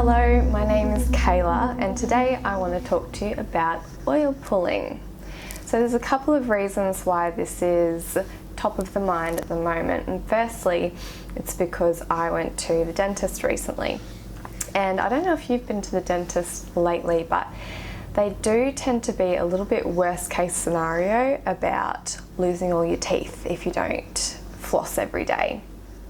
Hello, my name is Kayla and today I want to talk to you about oil pulling. So there's a couple of reasons why this is top of the mind at the moment, and firstly it's because I went to the dentist recently, and I don't know if you've been to the dentist lately, but they do tend to be a little bit worst case scenario about losing all your teeth if you don't floss every day,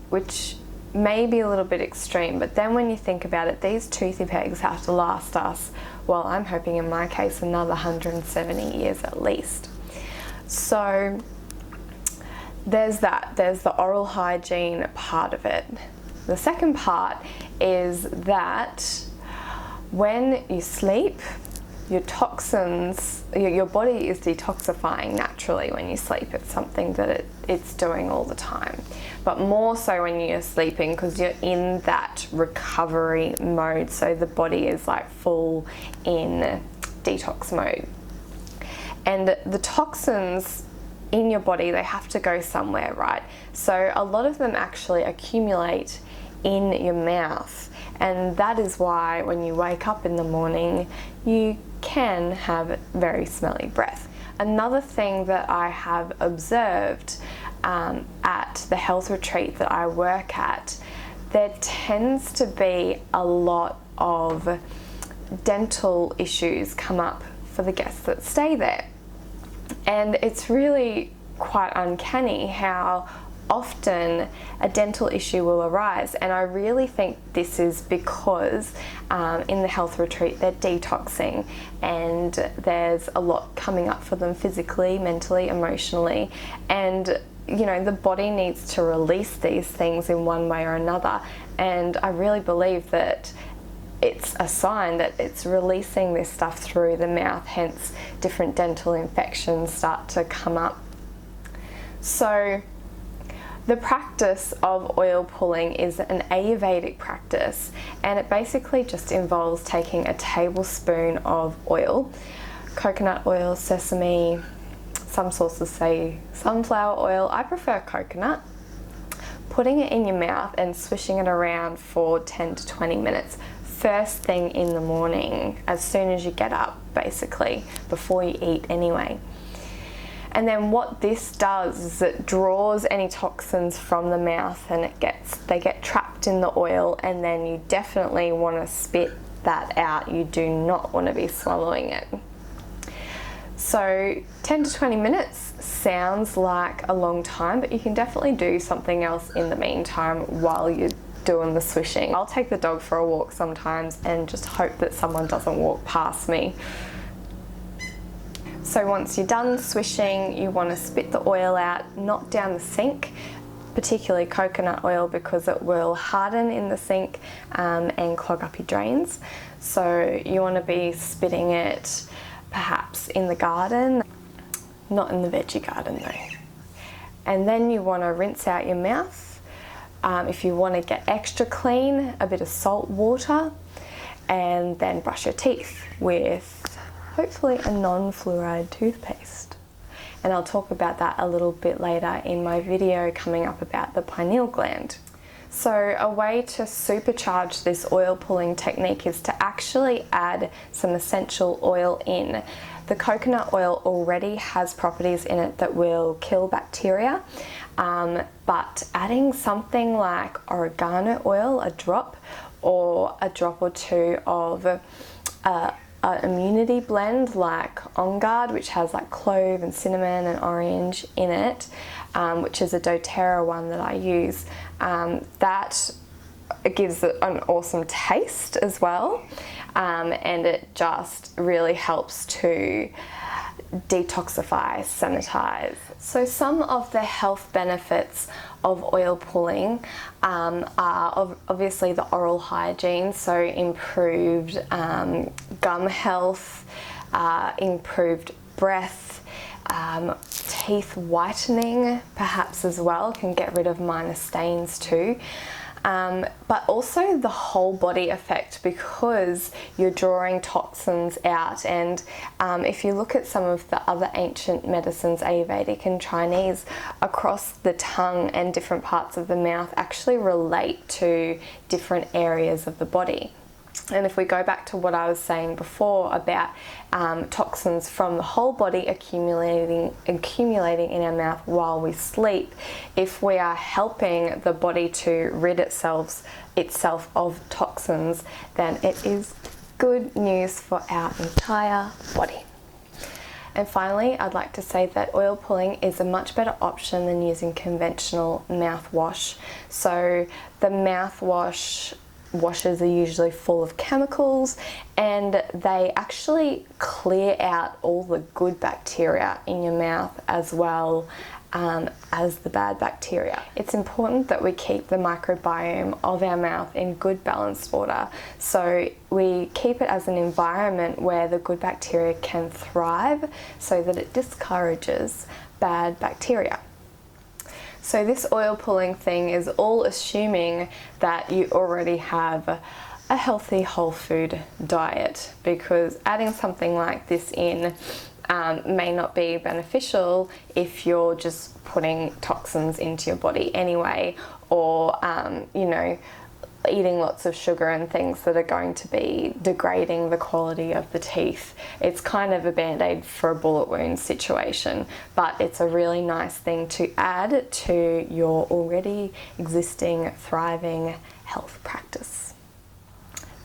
which may be a little bit extreme, but then when you think about it, these toothy pegs have to last us, well, I'm hoping in my case another 170 years at least. So there's the oral hygiene part of it. The second part is that when you sleep, your toxins, your body is detoxifying naturally when you sleep. It's something that it's doing all the time, but more so when you're sleeping because you're in that recovery mode, so the body is like full in detox mode. And the toxins in your body, they have to go somewhere, right? So a lot of them actually accumulate in your mouth, and that is why when you wake up in the morning you can have very smelly breath. Another thing that I have observed at the health retreat that I work at, there tends to be a lot of dental issues come up for the guests that stay there, and it's really quite uncanny how often a dental issue will arise. And I really think this is because in the health retreat they're detoxing, and there's a lot coming up for them physically, mentally, emotionally, and you know, the body needs to release these things in one way or another. And I really believe that it's a sign that it's releasing this stuff through the mouth, hence different dental infections start to come up. So the practice of oil pulling is an Ayurvedic practice, and it basically just involves taking a tablespoon of oil, coconut oil, sesame, some sources say sunflower oil, I prefer coconut, putting it in your mouth and swishing it around for 10 to 20 minutes, first thing in the morning, as soon as you get up, basically, before you eat anyway. And then what this does is it draws any toxins from the mouth, and they get trapped in the oil, and then you definitely want to spit that out. You do not want to be swallowing it. So 10 to 20 minutes sounds like a long time, but you can definitely do something else in the meantime while you're doing the swishing. I'll take the dog for a walk sometimes and just hope that someone doesn't walk past me. So once you're done swishing, you want to spit the oil out, not down the sink, particularly coconut oil, because it will harden in the sink and clog up your drains. So you want to be spitting it perhaps in the garden, not in the veggie garden though. And then you want to rinse out your mouth. If you want to get extra clean, a bit of salt water, and then brush your teeth with hopefully a non-fluoride toothpaste. And I'll talk about that a little bit later in my video coming up about the pineal gland. So a way to supercharge this oil pulling technique is to actually add some essential oil in. The coconut oil already has properties in it that will kill bacteria, but adding something like oregano oil, a drop, or a drop or two of an immunity blend like On Guard, which has like clove and cinnamon and orange in it, which is a doTERRA one that I use, that it gives it an awesome taste as well, and it just really helps to detoxify, sanitize. So some of the health benefits of oil pulling are obviously the oral hygiene, so improved gum health, improved breath, teeth whitening perhaps as well, can get rid of minor stains too. But also the whole body effect, because you're drawing toxins out. And if you look at some of the other ancient medicines, Ayurvedic and Chinese, across the tongue and different parts of the mouth actually relate to different areas of the body. And if we go back to what I was saying before about toxins from the whole body accumulating in our mouth while we sleep, if we are helping the body to rid itself of toxins, then it is good news for our entire body. And finally, I'd like to say that oil pulling is a much better option than using conventional mouthwash. So the mouthwash washes are usually full of chemicals, and they actually clear out all the good bacteria in your mouth as well as the bad bacteria. It's important that we keep the microbiome of our mouth in good balanced order, so we keep it as an environment where the good bacteria can thrive so that it discourages bad bacteria. So this oil pulling thing is all assuming that you already have a healthy whole food diet, because adding something like this in may not be beneficial if you're just putting toxins into your body anyway, or eating lots of sugar and things that are going to be degrading the quality of the teeth. It's kind of a band-aid for a bullet wound situation, but it's a really nice thing to add to your already existing thriving health practice.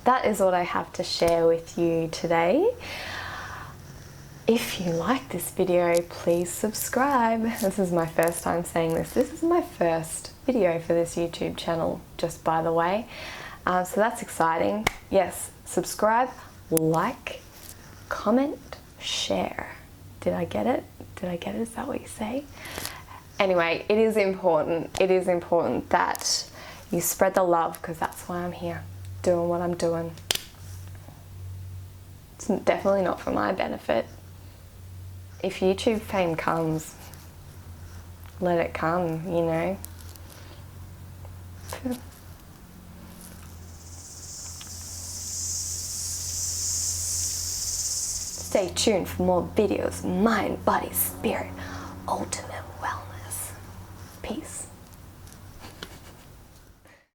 That is what I have to share with you today. If you like this video, please subscribe. This is my first time saying this. This is my first video for this YouTube channel, just by the way. So that's exciting. Yes, subscribe, like, comment, share. Did I get it? Did I get it? Is that what you say? Anyway, it is important. It is important that you spread the love, because that's why I'm here, doing what I'm doing. It's definitely not for my benefit. If YouTube fame comes, let it come, you know. Stay tuned for more videos. Mind, body, spirit, ultimate wellness. Peace.